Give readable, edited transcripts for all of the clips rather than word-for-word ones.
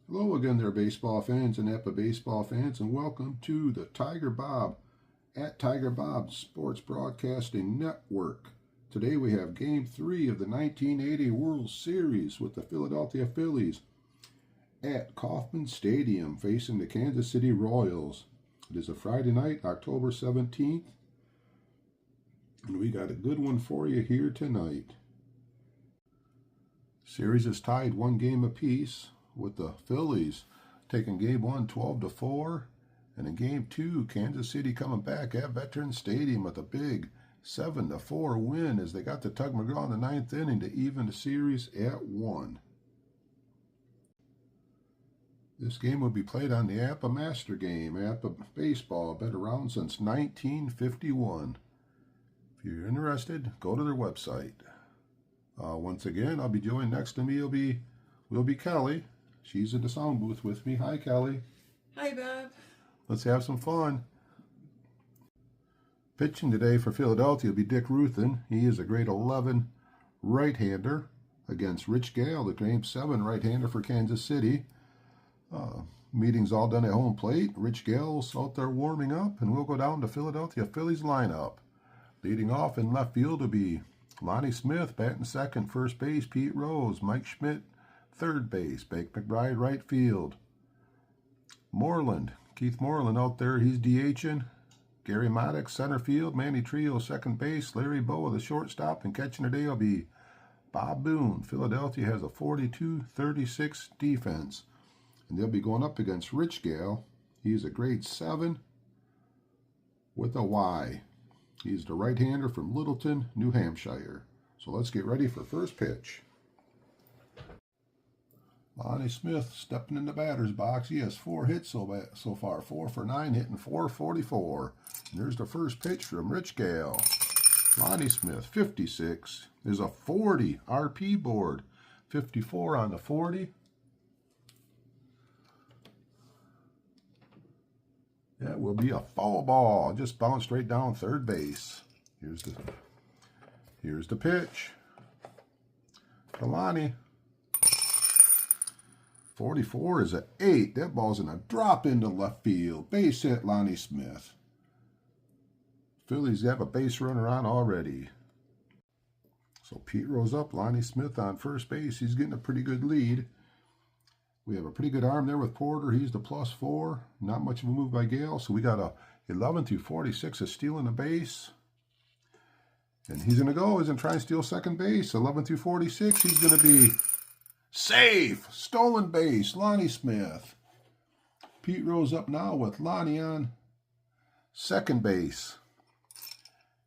Hello again there, baseball fans and Apba baseball fans, and welcome to the Tigerbob at Tigerbob Sports Broadcasting Network. Today we have Game 3 of the 1980 World Series with the Philadelphia Phillies at Kaufman Stadium facing the Kansas City Royals. It is a Friday night, October 17th, and we got a good one for you here tonight. Series is tied 1 game apiece, with the Phillies taking Game 1 12-4, and in Game 2, Kansas City coming back at Veterans Stadium with a big 7-4 win as they got to Tug McGraw in the 9th inning to even the series at 1. This game will be played on the Apba Master Game. Apba Baseball, been around since 1951. If you're interested, go to their website. Once again, I'll be joined next to me will be Kelly. She's in the sound booth with me. Hi, Kelly. Hi, Bob. Let's have some fun. Pitching today for Philadelphia will be Dick Ruthven. He is a grade 11 right-hander against Rich Gale, the grade 7 right-hander for Kansas City. Meeting's all done at home plate. Rich Gale's out there warming up, and we'll go down to Philadelphia Phillies lineup. Leading off in left field will be Lonnie Smith, batting second. First base, Pete Rose. Mike Schmidt, third base. Bake McBride, right field. Keith Moreland out there, he's DHing. Gary Maddox, center field. Manny Trio, second base. Larry Boa, the shortstop. And catching today will be Bob Boone. Philadelphia has a 42-36 defense. And they'll be going up against Rich Gale. He's a grade 7 with a Y. He's the right-hander from Littleton, New Hampshire. So let's get ready for first pitch. Lonnie Smith stepping in the batter's box. He has 4 hits so far. 4 for 9, hitting .444. And there's the first pitch from Rich Gale. Lonnie Smith, 56. There's a 40 RP board. 54 on the 40. That will be a foul ball. Just bounced right down third base. Here's the pitch. To Lonnie. 44 is an 8. That ball's in a drop into left field. Base hit, Lonnie Smith. Phillies have a base runner on already. So Pete Rose up, Lonnie Smith on first base. He's getting a pretty good lead. We have a pretty good arm there with Porter. He's the +4. Not much of a move by Gale. So we got a 11-46 is stealing the base. And he's going to go. He's going to try and steal second base. 11-46. He's going to be safe. Stolen base. Lonnie Smith. Pete Rose up now with Lonnie on second base.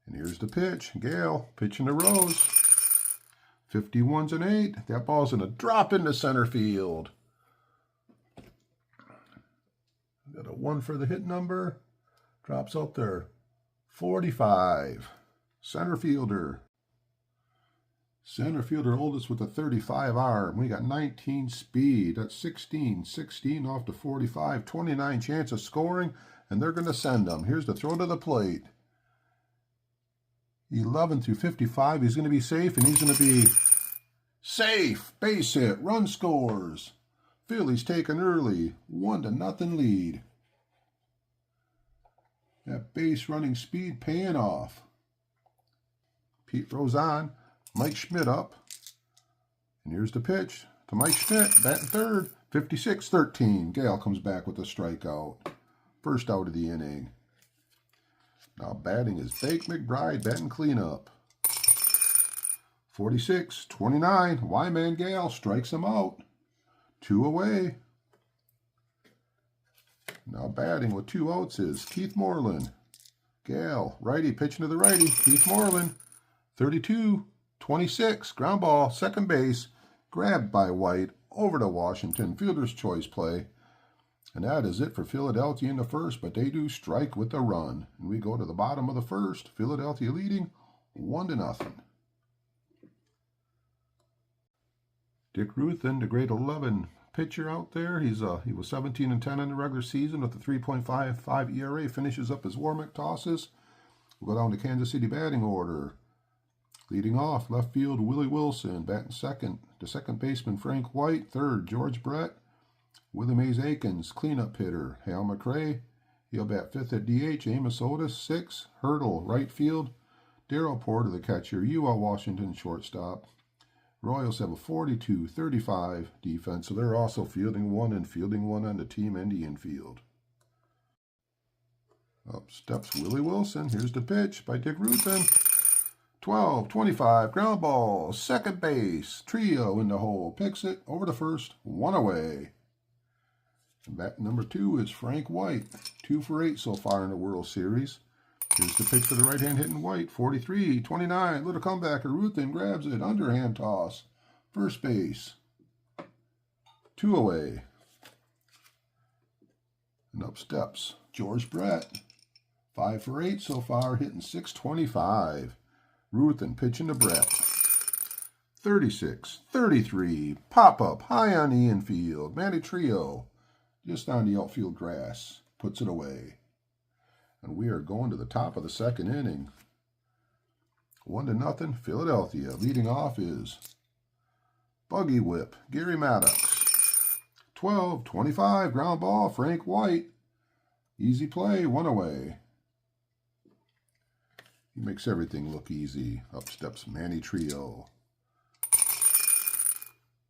And here's the pitch. Gale pitching to Rose. 51's an 8. That ball's going to drop into center field. Got a 1 for the hit number. Drops out there. 45. Center fielder. Center fielder oldest with a 35 arm. We got 19 speed. That's 16. 16 off to 45. 29 chance of scoring. And they're going to send him. Here's the throw to the plate. 11-55. He's going to be safe. And he's going to be safe. Base hit. Run scores. Phillies take an early 1-0 lead. That base running speed paying off. Pete Rose on. Mike Schmidt up. And here's the pitch to Mike Schmidt, batting third. 56-13. Gale comes back with a strikeout. First out of the inning. Now batting is Bake McBride, batting cleanup. 46-29. Y-man Gale strikes him out. 2 away. Now batting with 2 outs is Keith Moreland. Gale, righty, pitching to the righty. Keith Moreland, 32-26. Ground ball, second base. Grabbed by White, over to Washington. Fielder's choice play. And that is it for Philadelphia in the first, but they do strike with a run. And we go to the bottom of the first. Philadelphia leading 1-0. Dick Ruthven, the grade 11 pitcher out there. He was 17-10 in the regular season with a 3.55 ERA. Finishes up his warm-up tosses. We'll go down to Kansas City batting order. Leading off, left field, Willie Wilson. Batting second, to second baseman Frank White. Third, George Brett. Willie Mays Aikens, cleanup hitter. Hal McRae, he'll bat fifth at DH. Amos Otis, 6. Hurdle, right field. Darryl Porter, the catcher. UL Washington, shortstop. Royals have a 42-35 defense, so they're also fielding one on the team Indian field. Up steps Willie Wilson. Here's the pitch by Dick Ruthven. 12-25, ground ball, second base. Trio in the hole, picks it over to first, 1 away. And bat number 2 is Frank White, 2 for 8 so far in the World Series. Here's the pitch for the right-hand hitting White, 43-29, little comebacker. Ruthven grabs it, underhand toss, first base, 2 away. And up steps George Brett, 5 for 8 so far, hitting .625. Ruthven pitching to Brett. 36-33, pop-up, high on the infield. Manny Trio, just on the outfield grass, puts it away. And we are going to the top of the second inning. 1-0, Philadelphia. Leading off is Buggy Whip, Gary Maddox. 12-25, ground ball, Frank White. Easy play, 1 away. He makes everything look easy. Up steps Manny Trio.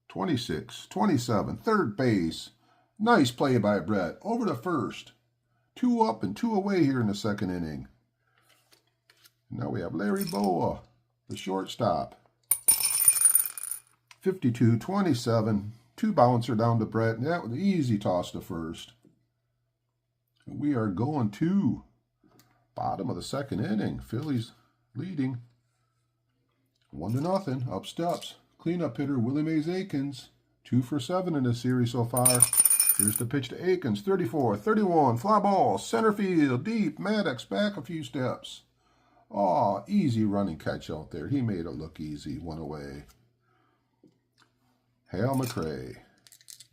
26-27, third base. Nice play by Brett. Over to first. 2 up and 2 away here in the second inning. Now we have Larry Boa, the shortstop. 52-27, 2 bouncer down to Brett. And that was an easy toss to first. And we are going to bottom of the second inning. Phillies leading 1-0. Up steps cleanup hitter Willie Mays Aikens. 2 for 7 in this series so far. Here's the pitch to Aikens. 34-31. Fly ball. Center field. Deep. Maddox back a few steps. Oh, easy running catch out there. He made it look easy. 1 away. Hal McRae.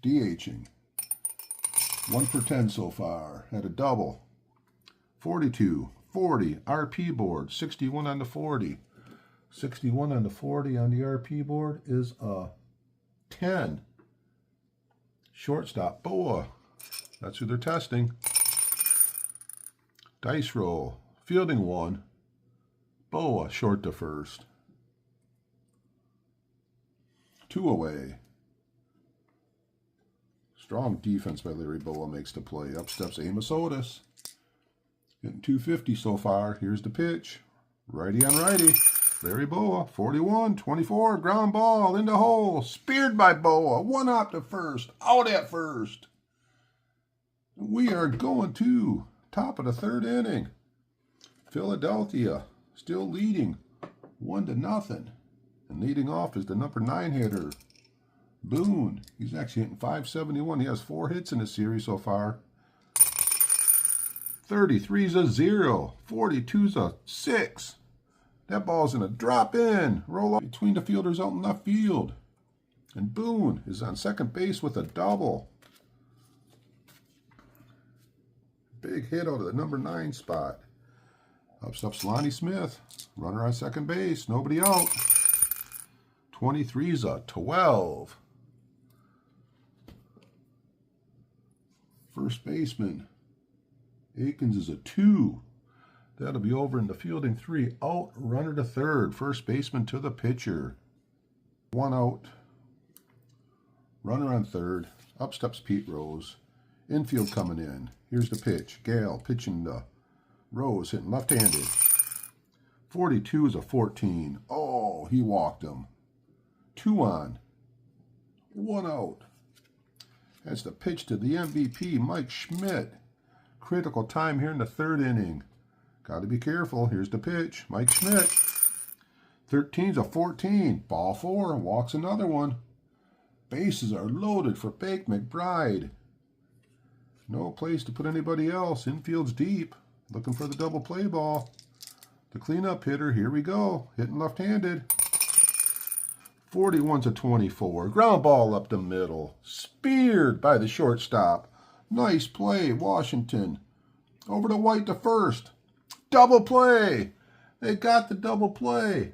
DHing. 1 for 10 so far. Had a double. 42-40, RP board, 61 on the 40. 61 on the 40 on the RP board is a 10. Shortstop, Boa. That's who they're testing. Dice roll, fielding 1. Boa, short to first. 2 away. Strong defense by Larry Boa makes the play. Up steps Amos Otis. Getting 250 so far. Here's the pitch. Righty on righty. Larry Boa, 41-24, ground ball in the hole. Speared by Boa. 1 up to first. Out at first. We are going to top of the third inning. Philadelphia still leading 1-0. And leading off is the number 9 hitter, Boone. He's actually hitting .571. He has 4 hits in the series so far. 33's a 0. 42's a 6. That ball's in a drop in. Roll up between the fielders out in left field. And Boone is on second base with a double. Big hit out of the number 9 spot. Up steps Lonnie Smith. Runner on second base. Nobody out. 23's a 12. First baseman Aikens is a 2. That'll be over in the fielding 3. Out, runner to third. First baseman to the pitcher. 1 out. Runner on third. Up steps Pete Rose. Infield coming in. Here's the pitch. Gale pitching to Rose, hitting left-handed. 42 is a 14. Oh, he walked him. 2 on. 1 out. That's the pitch to the MVP, Mike Schmidt. Critical time here in the third inning. Got to be careful. Here's the pitch. Mike Schmidt. 13's a 14. Ball 4. Walks another one. Bases are loaded for Bake McBride. No place to put anybody else. Infield's deep. Looking for the double play ball. The cleanup hitter. Here we go. Hitting left-handed. 41's a 24. Ground ball up the middle. Speared by the shortstop. Nice play, Washington. Over to White to first. Double play. They got the double play.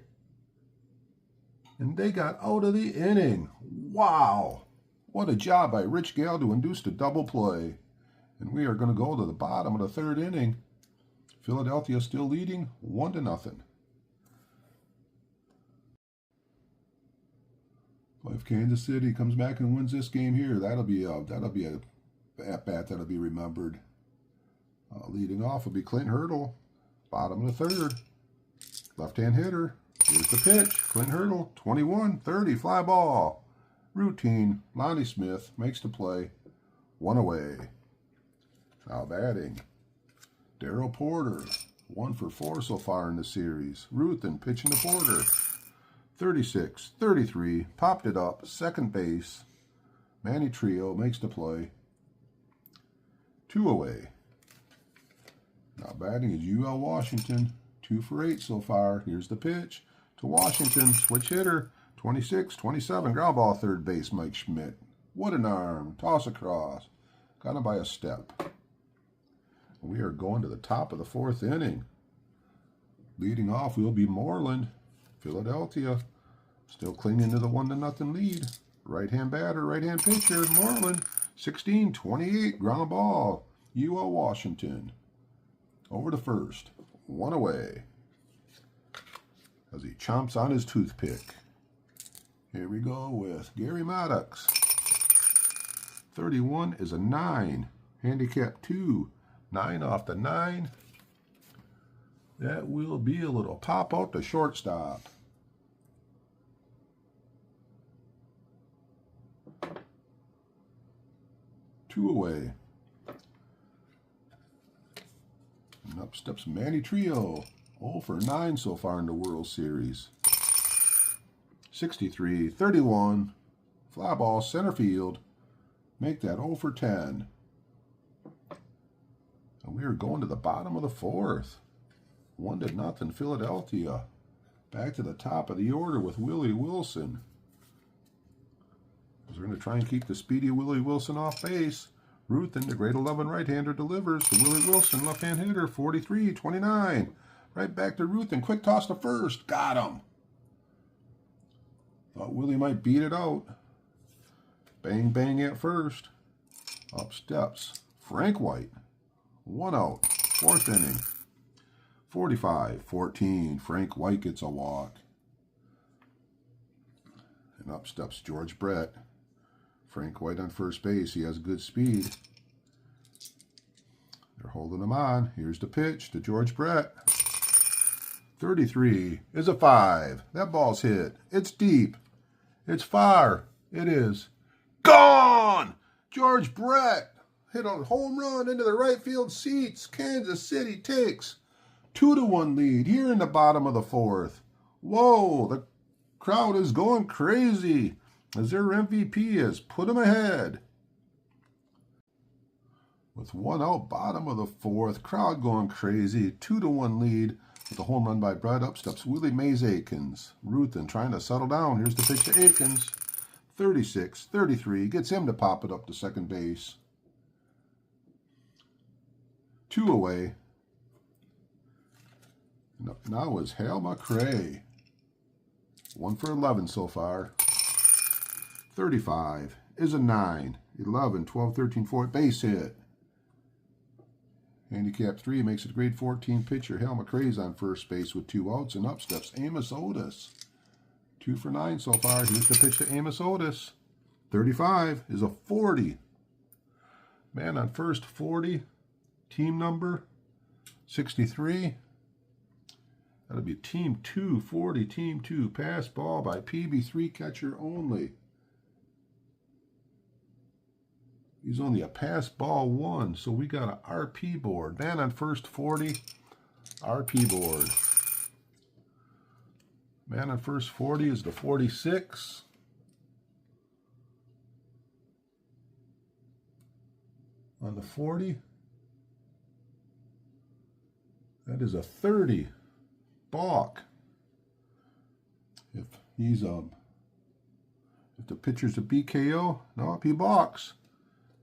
And they got out of the inning. Wow. What a job by Rich Gale to induce the double play. And we are going to go to the bottom of the third inning. Philadelphia still leading 1-0. If Kansas City comes back and wins this game here, that'll be a at-bat that'll be remembered. Leading off will be Clint Hurdle, bottom of the third. Left-hand hitter. Here's the pitch. Clint Hurdle, 21-30, fly ball. Routine. Lonnie Smith makes the play. 1 away. Now batting. Darryl Porter, 1 for 4 so far in the series. Ruthven pitching to Porter. 36-33, popped it up, second base. Manny Trio makes the play. 2 away. Now batting is UL Washington, 2 for 8 so far. Here's the pitch to Washington, switch hitter, 26-27, ground ball third base, Mike Schmidt. What an arm, toss across, got him by a step. We are going to the top of the fourth inning. Leading off will be Moreland. Philadelphia still clinging to the 1-0 lead. Right-hand batter, right-hand pitcher, Moreland. 16-28, ground ball. UL Washington. Over to first. 1 away. As he chomps on his toothpick. Here we go with Gary Maddox. 31 is a 9. Handicap 2. 9 off the 9. That will be a little pop out to shortstop. Two away. And up steps Manny Trio. 0 for 9 so far in the World Series. 63-31. Fly ball center field. Make that 0 for 10. And we are going to the bottom of the fourth. 1-0 Philadelphia. Back to the top of the order with Willie Wilson. We're going to try and keep the speedy Willie Wilson off base. Ruthven, the grade 11 right-hander, delivers to Willie Wilson, left-hand hitter, 43-29. Right back to Ruthven. Quick toss to first. Got him. Thought Willie might beat it out. Bang, bang at first. Up steps Frank White. 1 out. Fourth inning. 45-14. Frank White gets a walk. And up steps George Brett. Frank White on first base. He has good speed. They're holding him on. Here's the pitch to George Brett. 33 is a 5. That ball's hit. It's deep. It's far. It is gone. George Brett hit a home run into the right field seats. Kansas City takes 2-1 lead here in the bottom of the fourth. Whoa, the crowd is going crazy as their MVP has put him ahead. With 1 out, bottom of the fourth, crowd going crazy. 2-1 lead with a home run by Brett. Up steps Willie Mays Aikens. Ruthven trying to settle down. Here's the pitch to Aikens. 36-33. Gets him to pop it up to second base. 2 away. Now is Hale McRae. 1 for 11 so far. 35 is a 9. 11, 12, 13, 14. Base hit. Handicap 3 makes it a grade 14 pitcher. Hale McRae's on first base with 2 outs. And up steps Amos Otis. 2 for 9 so far. Here's the pitch to Amos Otis. 35 is a 40. Man on first, 40. Team number 63. That'll be team 2, 40, team 2. Pass ball by PB3 catcher only. He's only a pass ball 1, so we got an RP board. Man on first, 40. RP board. Man on first, 40 is the 46. On the 40, that is a 30. Balk. If the pitcher's a BKO, no, he balks.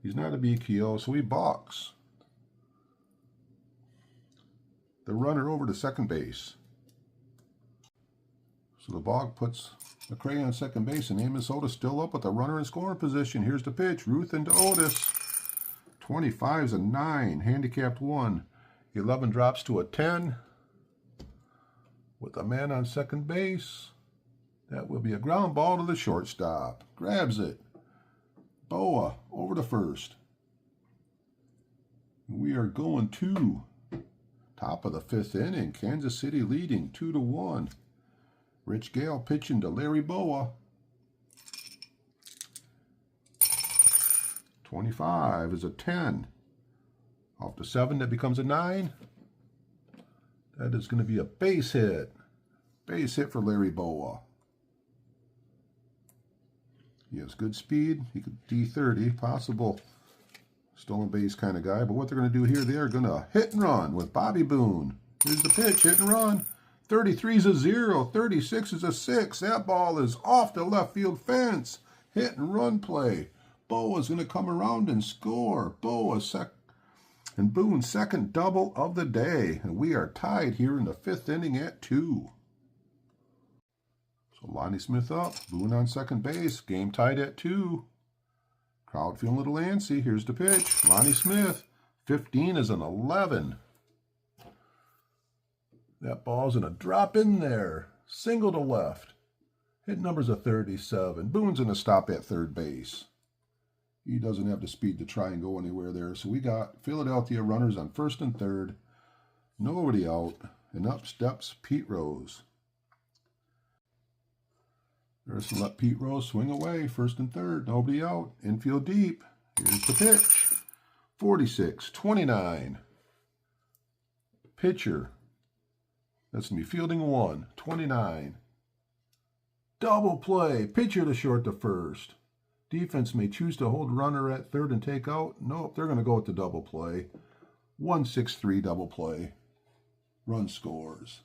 He's not a BKO, so he balks. The runner over to second base. So the balk puts McCray on second base, and Minnesota still up with a runner in scoring position. Here's the pitch. Ruthven to Otis. 25's a 9. Handicapped 1. 11 drops to a 10. With a man on second base. That will be a ground ball to the shortstop. Grabs it. Boa over to first. We are going to top of the 5th inning. Kansas City leading 2-1. Rich Gale pitching to Larry Boa. 25 is a 10. Off the 7, that becomes a 9. That is going to be a base hit. Base hit for Larry Boa. He has good speed. He could D30, possible stolen base kind of guy. But what they're going to do here, they are going to hit and run with Bobby Boone. Here's the pitch, hit and run. 33 is a 0. 36 is a 6. That ball is off the left field fence. Hit and run play. Boa's going to come around and score. Boa and Boone's second double of the day. And we are tied here in the 5th inning at 2. So Lonnie Smith up. Boone on second base. Game tied at 2. Crowd feeling a little antsy. Here's the pitch. Lonnie Smith. 15 is an 11. That ball's going to drop in there. Single to left. Hit number's a 37. Boone's going to stop at third base. He doesn't have the speed to try and go anywhere there. So we got Philadelphia runners on first and third. Nobody out. And up steps Pete Rose. There's to let Pete Rose swing away. First and third. Nobody out. Infield deep. Here's the pitch. 46, 29. Pitcher. That's going to be fielding 1. 29. Double play. Pitcher to short to first. Defense may choose to hold runner at third and take out. Nope, they're going to go with the double play. 1-6-3 double play. Run scores.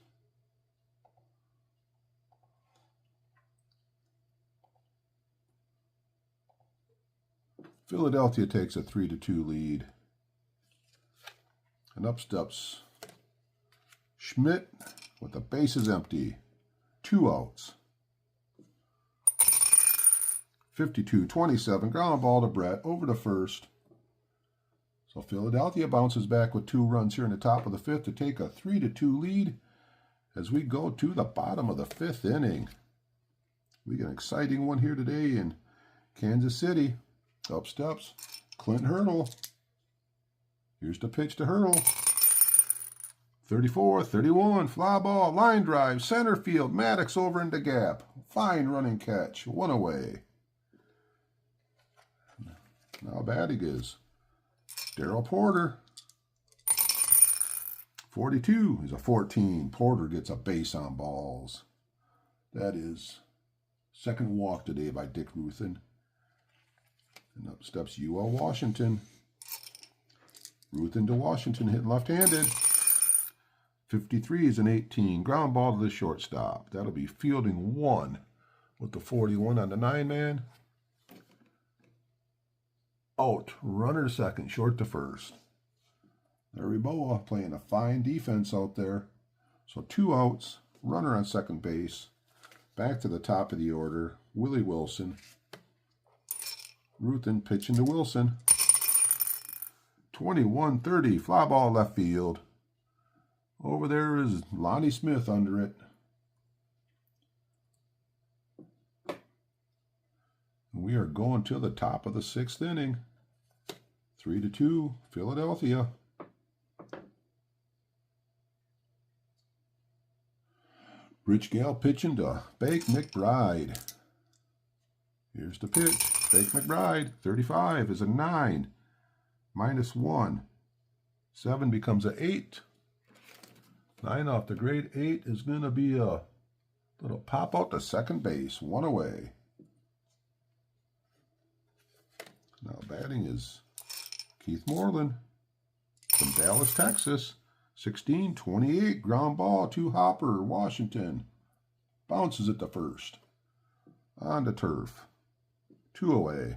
Philadelphia takes a 3-2 lead. And up steps Schmidt with the bases empty. 2 outs. 52-27. Ground ball to Brett. Over to first. So Philadelphia bounces back with 2 runs here in the top of the 5th to take a 3-2 lead as we go to the bottom of the 5th inning. We got an exciting one here today in Kansas City. Up steps Clint Hurdle. Here's the pitch to Hurdle. 34-31, fly ball, line drive, center field, Maddox over into gap. Fine running catch, 1 away. Now batting is Darrell Porter. 42 is a 14. Porter gets a base on balls. That is second walk today by Dick Ruthven. And up steps UL Washington. Ruthven to Washington, hitting left-handed. 53 is an 18. Ground ball to the shortstop. That'll be fielding 1 with the 41 on the 9-man. Out. Runner second. Short to first. Larry Boa playing a fine defense out there. So 2 outs. Runner on second base. Back to the top of the order. Willie Wilson. Ruthven pitching to Wilson. 21-30. Fly ball left field. Over there is Lonnie Smith under it. We are going to the top of the 6th inning. 3-2, Philadelphia. Rich Gale pitching to Bake McBride. Here's the pitch. Bake McBride, 35 is a 9. -1. 7 becomes an 8. 9 off the grade. 8 is going to be a little pop out to second base. 1 away. Now batting is Keith Moreland from Dallas, Texas. 16-28. Ground ball to Hopper, Washington. Bounces at the first. On the turf. 2 away.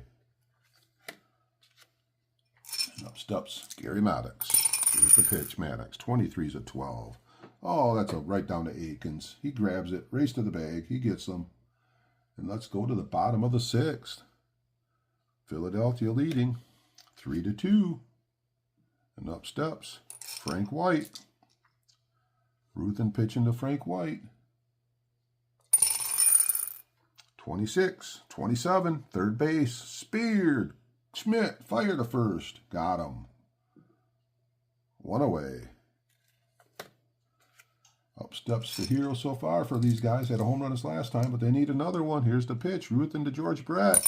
And up steps Gary Maddox. Here's the pitch, Maddox. 23's a 12. Oh, that's a right down to Aikens. He grabs it, race to the bag. He gets them. And let's go to the bottom of the 6th. Philadelphia leading 3-2. And up steps Frank White. Ruthven pitching to Frank White. 26, 27, third base, speared. Schmidt, fire to first. Got him. One away. Up steps the hero so far for these guys. Had a home run this last time, but they need another one. Here's the pitch. Ruthven to George Brett.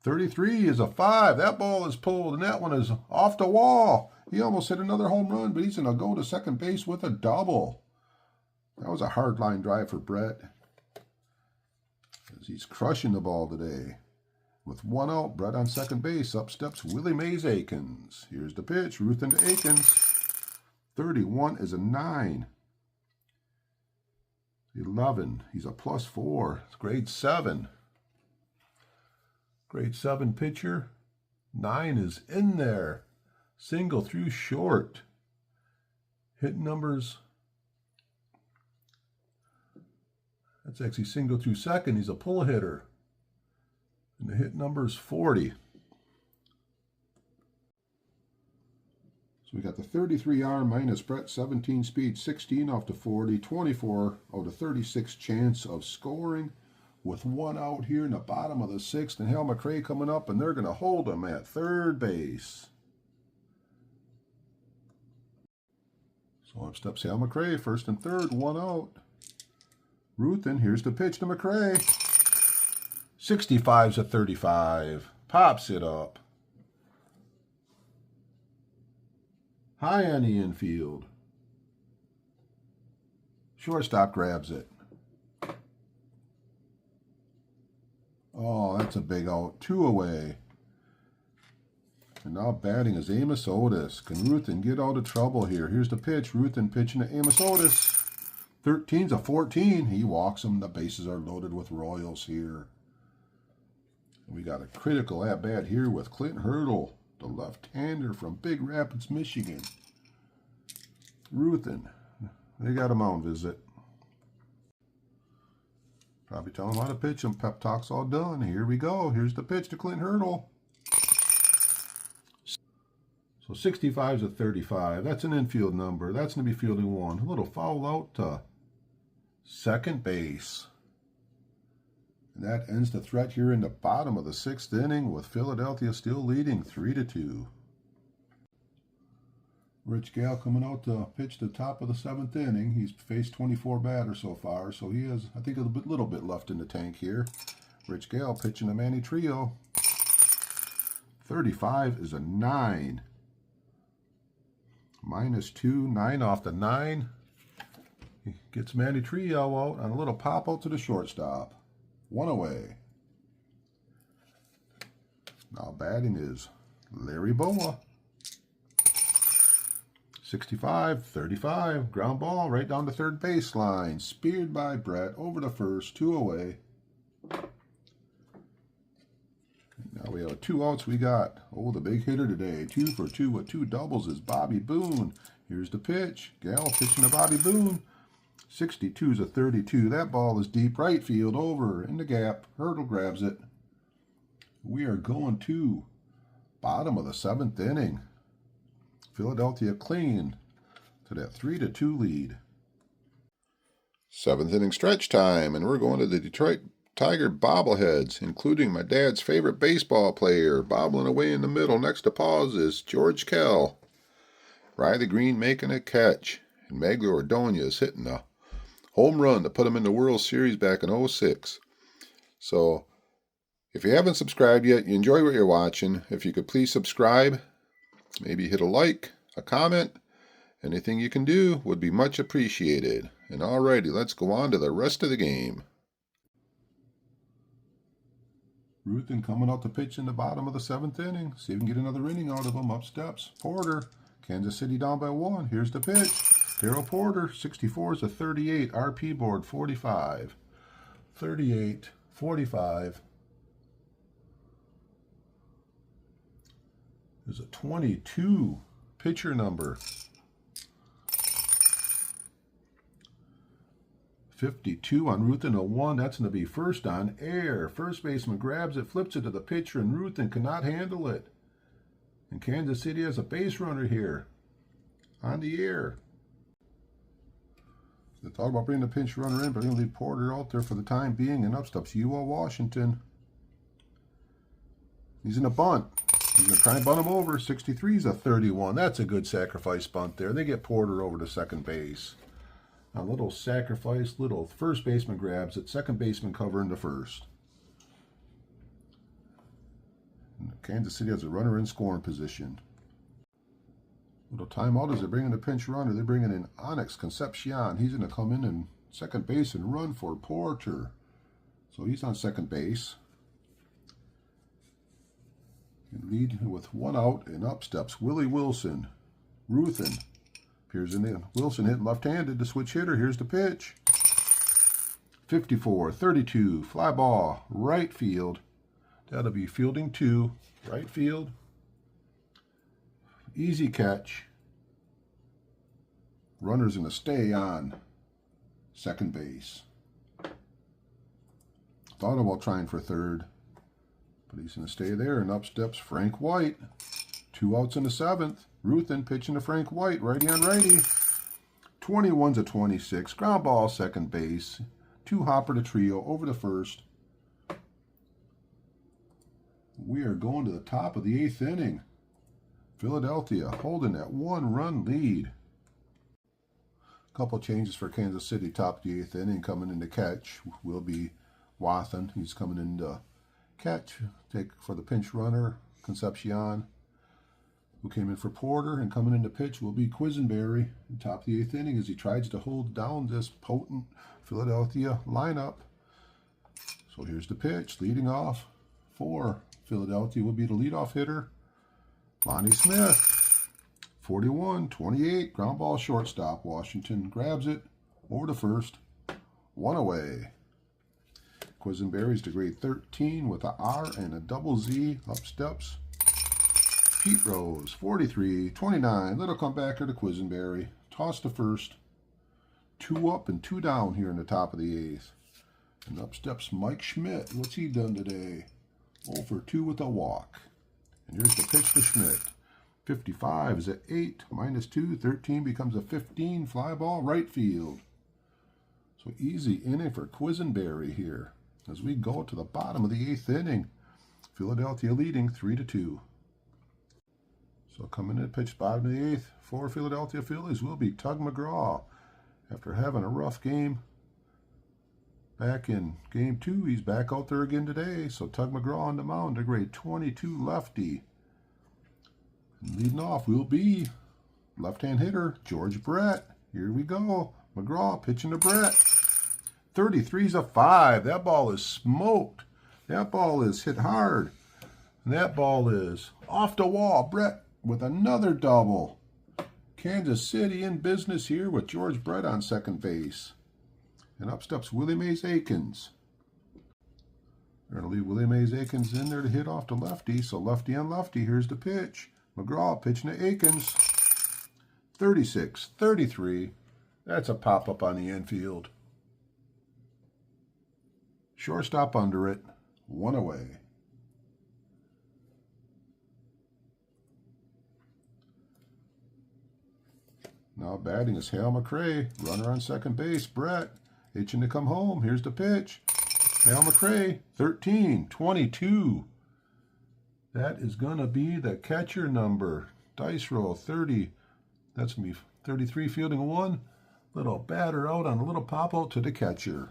33 is a 5. That ball is pulled, and that one is off the wall. He almost hit another home run, but he's going to go to second base with a double. That was a hard line drive for Brett. As he's crushing the ball today. With one out, Brett on second base. Up steps Willie Mays Aikens. Here's the pitch. Ruthven to Aikens. 31 is a 9. 11. He's a +4. It's grade 7. Grade 7 pitcher. 9 is in there. Single through short. Hit numbers. That's actually single through second. He's a pull hitter. And the hit number is 40. So we got the 33 arm minus Brett, 17 speed, 16 off to 40, 24 out of 36 chance of scoring with one out here in the bottom of the 6th. And Hal McRae coming up, and they're going to hold him at third base. So up steps Hal McRae, first and third, one out. Ruthven, here's the pitch to McRae. 65's a 35. Pops it up. High on the infield. Shortstop grabs it. Oh, that's a big out. 2 away. And now batting is Amos Otis. Can Ruthven get out of trouble here? Here's the pitch. Ruthven pitching to Amos Otis. 13's a 14. He walks him. The bases are loaded with Royals here. We got a critical at-bat here with Clint Hurdle, the left-hander from Big Rapids, Michigan. Ruthven, they got a mound visit. Probably tell him how to pitch him. Pep talk's all done. Here we go. Here's the pitch to Clint Hurdle. So 65's a 35. That's an infield number. That's going to be fielding 1. A little foul out to second base. And that ends the threat here in the bottom of the 6th inning with Philadelphia still leading 3-2. Rich Gale coming out to pitch the top of the 7th inning. He's faced 24 batters so far, so he has, I think, a little bit left in the tank here. Rich Gale pitching to Manny Trio. 35 is a 9. -2, 9 off the 9. He gets Manny Trio out on a little pop out to the shortstop. 1 away. Now batting is Larry Boa. 65, 35, ground ball right down the third baseline. Speared by Brett over to first, 2 away. Now we have 2 outs. We got, the big hitter today. 2 for 2 with 2 doubles is Bobby Boone. Here's the pitch. Gale pitching to Bobby Boone. 62's a 32. That ball is deep right field over in the gap. Hurdle grabs it. We are going to bottom of the 7th inning. Philadelphia clinging to that 3-2 lead. 7th inning stretch time, and we're going to the Detroit Tiger bobbleheads, including my dad's favorite baseball player. Bobbling away in the middle next to pause is George Kell. Riley Green making a catch, and Magglio Ordonez hitting a home run to put him in the World Series back in '06. So, if you haven't subscribed yet, you enjoy what you're watching, if you could please subscribe, maybe hit a like, a comment, anything you can do would be much appreciated. And alrighty, let's go on to the rest of the game. Ruthven coming out to pitch in the bottom of the 7th inning. See if we can get another inning out of him. Up steps Porter. Kansas City down by 1. Here's the pitch. Darryl Porter, 64 is a 38. RP board, 45. 38, 45. There's a 22 pitcher number. 52 on Ruthven, a 1. That's going to be first on air. First baseman grabs it, flips it to the pitcher, and Ruthven cannot handle it. And Kansas City has a base runner here on the air. They thought about bringing the pinch runner in, but they're going to leave Porter out there for the time being. And up steps UL Washington. He's in a bunt. He's going to try and bunt him over. 63 is a 31. That's a good sacrifice bunt there. They get Porter over to second base. A little sacrifice, little first baseman grabs it. Second baseman covering the first. And Kansas City has a runner in scoring position. Little timeout as they're bringing the pinch runner. They're bringing in Onyx Concepcion. He's going to come in and second base and run for Porter. So he's on second base. Lead with 1 out, and up steps Willie Wilson. Ruthven appears in there. Wilson hitting left-handed, the switch hitter. Here's the pitch. 54-32, fly ball, right field. That'll be fielding 2, right field. Easy catch. Runner's going to stay on second base. Thought about trying for third, but he's going to stay there, and up steps Frank White. 2 outs in the 7th. Ruthven pitching to Frank White, righty on righty. 21-26, ground ball, second base. 2 hopper to trio over the first. We are going to the top of the 8th inning. Philadelphia holding that 1-run lead. A couple changes for Kansas City, top of the 8th inning. Coming in to catch will be Ruthven. He's coming in to catch. Take for the pinch runner, Concepcion, who came in for Porter. And coming in to pitch will be Quisenberry. Top of the 8th inning as he tries to hold down this potent Philadelphia lineup. So here's the pitch. Leading off for Philadelphia will be the leadoff hitter, Lonnie Smith. 41-28, ground ball shortstop. Washington grabs it over to first. 1 away. Quisenberry's to grade 13 with a R and a double Z. Up steps Pete Rose. 43-29, little comebacker to Quisenberry. Toss to first. 2 up and 2 down here in the top of the 8th. And up steps Mike Schmidt. What's he done today? 0 for 2 with a walk. And here's the pitch to Schmidt. 55 is at 8, -2, 13 becomes a 15, fly ball, right field. So easy inning for Quisenberry here as we go to the bottom of the 8th inning. Philadelphia leading 3-2. So coming in pitch bottom of the 8th for Philadelphia Phillies will be Tug McGraw. After having a rough game back in game 2, he's back out there again today. So Tug McGraw on the mound, a grade 22 lefty. And leading off will be left-hand hitter George Brett. Here we go. McGraw pitching to Brett. 33's a 5. That ball is smoked. That ball is hit hard. And that ball is off the wall. Brett with another double. Kansas City in business here with George Brett on second base. And up steps Willie Mays Aikens. They're going to leave Willie Mays Aikens in there to hit off the lefty. So lefty on lefty. Here's the pitch. McGraw pitching to Aikens. 36-33. That's a pop-up on the infield. Shortstop under it. 1 away. Now batting is Hale McRae. Runner on second base. Brett itching to come home. Here's the pitch. Hale McRae, 13-22. That is going to be the catcher number. Dice roll 30. That's going to be 33 fielding 1. Little batter out on a little pop out to the catcher.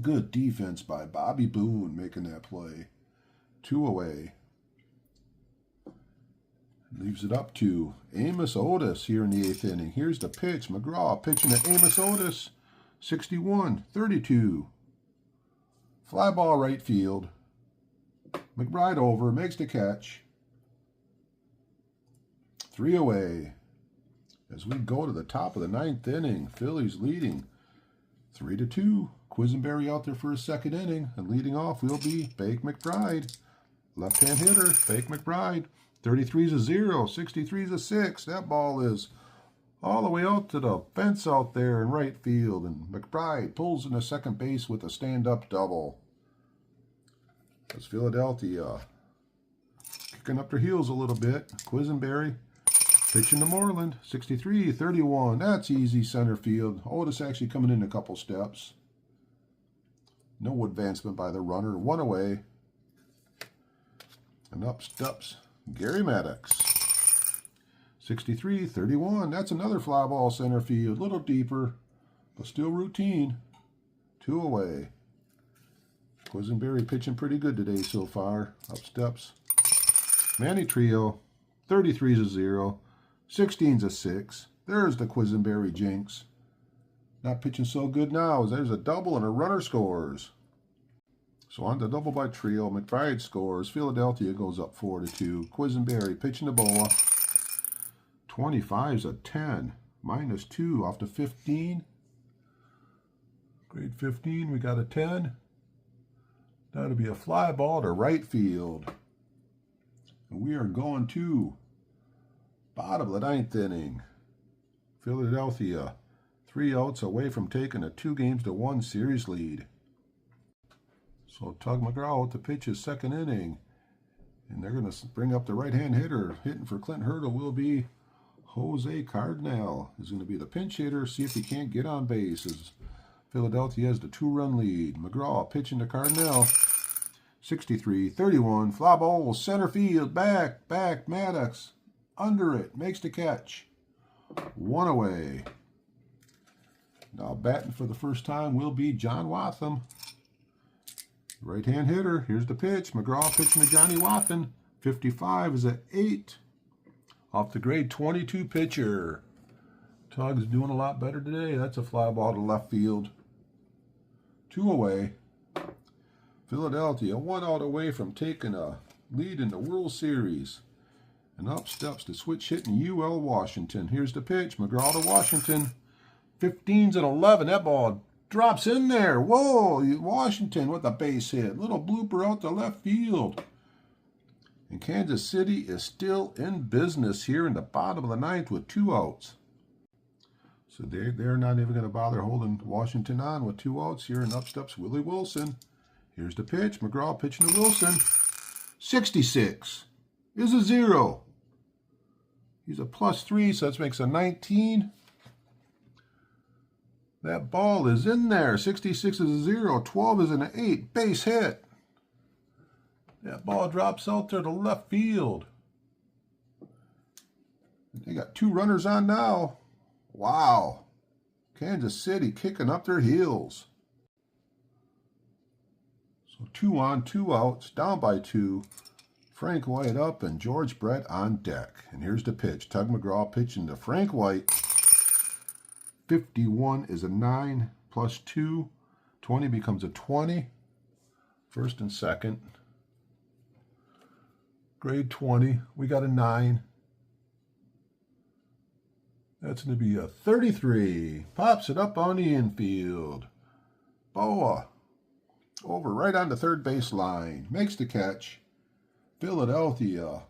Good defense by Bobby Boone making that play. 2 away. Leaves it up to Amos Otis here in the 8th inning. Here's the pitch. McGraw pitching to Amos Otis. 61-32. Fly ball right field. McBride over, makes the catch. 3 away. As we go to the top of the 9th inning, Phillies leading 3-2. Quisenberry out there for his 2nd inning, and leading off will be Bake McBride. Left-hand hitter, Bake McBride. 33's a 0, 63's a 6. That ball is all the way out to the fence out there in right field, and McBride pulls into second base with a stand-up double. That's Philadelphia kicking up their heels a little bit. Quisenberry pitching to Moreland, 63-31. That's easy center field. Otis actually coming in a couple steps. No advancement by the runner. One away. And up steps Gary Maddox. 63-31. That's another fly ball center field. A little deeper, but still routine. Two away. Quisenberry pitching pretty good today so far. Up steps Manny Trio. 33's a 0. 16's a 6. There's the Quisenberry jinx. Not pitching so good now. There's a double and a runner scores. So on the double by Trio, McBride scores. Philadelphia goes up 4-2. Quisenberry pitching to Boa. 25's a 10. -2 off to 15. Grade 15, we got a 10. That'll be a fly ball to right field. And we are going to bottom of the 9th inning. Philadelphia, 3 outs away from taking a 2-1 series lead. So Tug McGraw to pitch his second inning. And they're going to bring up the right-hand hitter. Hitting for Clint Hurdle will be Jose Cardinal. Is going to be the pinch hitter. See if he can't get on base. As Philadelphia has the 2-run lead. McGraw pitching to Cardinal. 63-31. Fly ball center field. Back. Maddox. Under it. Makes the catch. One away. Now batting for the first time will be John Wathan. Right-hand hitter. Here's the pitch. McGraw pitching to Johnny Wathan. 55 is at 8. Off the grade 22 pitcher. Tug's doing a lot better today. That's a fly ball to left field. 2 away. Philadelphia 1 out away from taking a lead in the World Series. And up steps the switch hitting UL Washington. Here's the pitch. McGraw to Washington. 15's at 11. That ball drops in there. Whoa, Washington with a base hit. Little blooper out to left field. And Kansas City is still in business here in the bottom of the 9th with 2 outs. So they're not even going to bother holding Washington on with 2 outs here. And up steps Willie Wilson. Here's the pitch. McGraw pitching to Wilson. 66 is a 0. He's a +3, so that makes a 19. That ball is in there. 66 is a 0. 12 is an 8. Base hit. That ball drops out there to left field. They got 2 runners on now. Wow. Kansas City kicking up their heels. So 2 on, 2 outs, down by 2. Frank White up and George Brett on deck. And here's the pitch. Tug McGraw pitching to Frank White. 51 is a 9 +2. 20 becomes a 20. First and second. Grade 20. We got a 9. That's going to be a 33. Pops it up on the infield. Boa over right on the third base line. Makes the catch. Philadelphia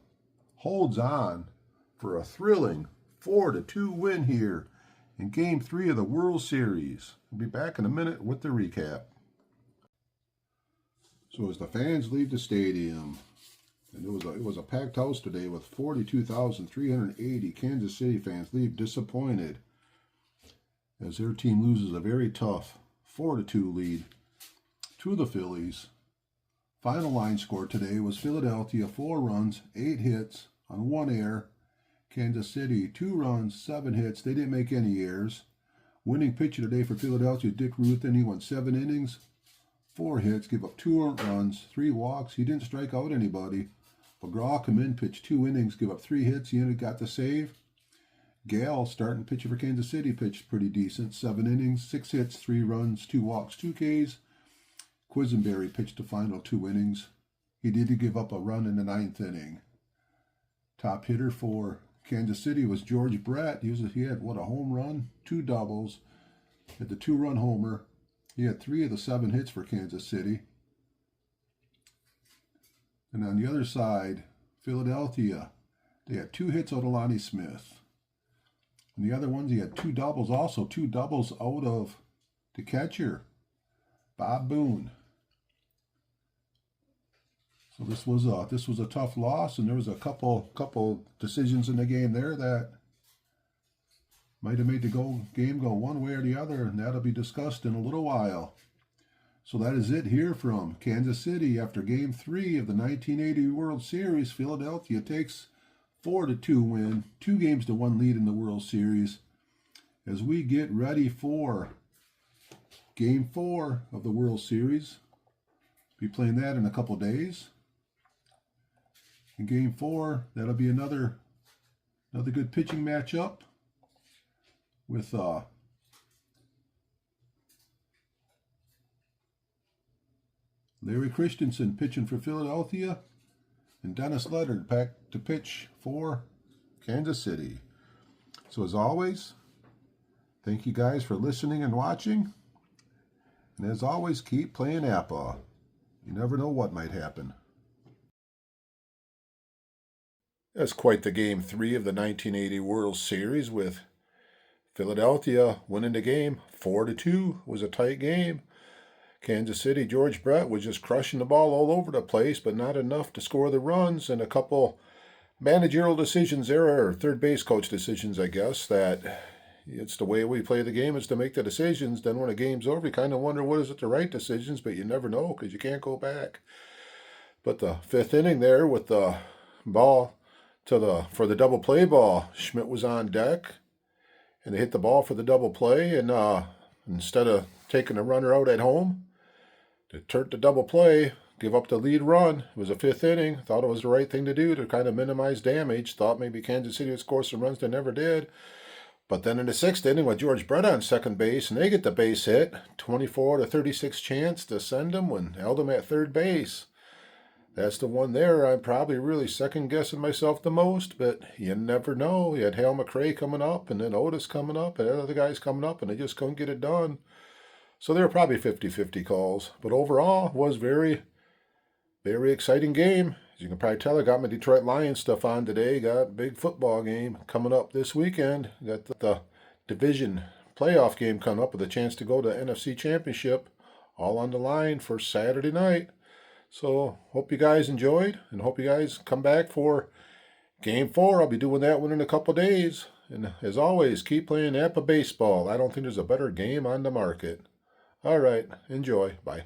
holds on for a thrilling 4-2 win here in Game 3 of the World Series. We'll be back in a minute with the recap. So as the fans leave the stadium, and it was a packed house today with 42,380 Kansas City fans leave disappointed as their team loses a very tough 4-2 lead to the Phillies. Final line score today was Philadelphia 4 runs, 8 hits on 1 error. Kansas City 2 runs, 7 hits. They didn't make any errors. Winning pitcher today for Philadelphia, Dick Ruthven. He went 7 innings, 4 hits, gave up 2 earned runs, 3 walks. He didn't strike out anybody. McGraw come in, pitched 2 innings, give up 3 hits. He got the save. Gale, starting pitcher for Kansas City, pitched pretty decent. 7 innings, 6 hits, 3 runs, 2 walks, 2 Ks. Quisenberry pitched the final 2 innings. He did give up a run in the 9th inning. Top hitter for Kansas City was George Brett. He had, a home run, 2 doubles. Had the 2-run homer. He had 3 of the 7 hits for Kansas City. And on the other side, Philadelphia, they had 2 hits out of Lonnie Smith. And the other ones, he had 2 doubles also. 2 doubles out of the catcher, Bob Boone. So this was a tough loss, and there was a couple decisions in the game there that might have made the game go one way or the other, and that'll be discussed in a little while. So that is it here from Kansas City after Game 3 of the 1980 World Series. Philadelphia takes 4-2 win, 2 games to 1 lead in the World Series as we get ready for Game 4 of the World Series. Be playing that in a couple days. In Game 4, that'll be another good pitching matchup with Larry Christensen pitching for Philadelphia and Dennis Leonard back to pitch for Kansas City. So as always, thank you guys for listening and watching. And as always, keep playing Apba. You never know what might happen. That's quite the Game 3 of the 1980 World Series, with Philadelphia winning the game 4-2. It was a tight game. Kansas City, George Brett was just crushing the ball all over the place, but not enough to score the runs, and a couple managerial decisions there, or third base coach decisions, I guess, that it's the way we play the game is to make the decisions. Then when the game's over, you kind of wonder, what is it the right decisions, but you never know because you can't go back. But the 5th inning there with the ball for the double play ball, Schmidt was on deck, and they hit the ball for the double play, and instead of taking the runner out at home, they turned the double play, give up the lead run. It was a 5th inning. Thought it was the right thing to do to kind of minimize damage. Thought maybe Kansas City would score some runs. They never did. But then in the 6th inning with George Brett on second base, and they get the base hit, 24-36 chance to send them when held them at third base. That's the one there I'm probably really second-guessing myself the most, but you never know. You had Hale McRae coming up, and then Otis coming up, and other guys coming up, and they just couldn't get it done. So they were probably 50-50 calls. But overall, it was very, very exciting game. As you can probably tell, I got my Detroit Lions stuff on today. Got a big football game coming up this weekend. Got the division playoff game coming up with a chance to go to NFC Championship, all on the line for Saturday night. So hope you guys enjoyed, and hope you guys come back for Game 4. I'll be doing that one in a couple days. And as always, keep playing Apba baseball. I don't think there's a better game on the market. All right, enjoy. Bye.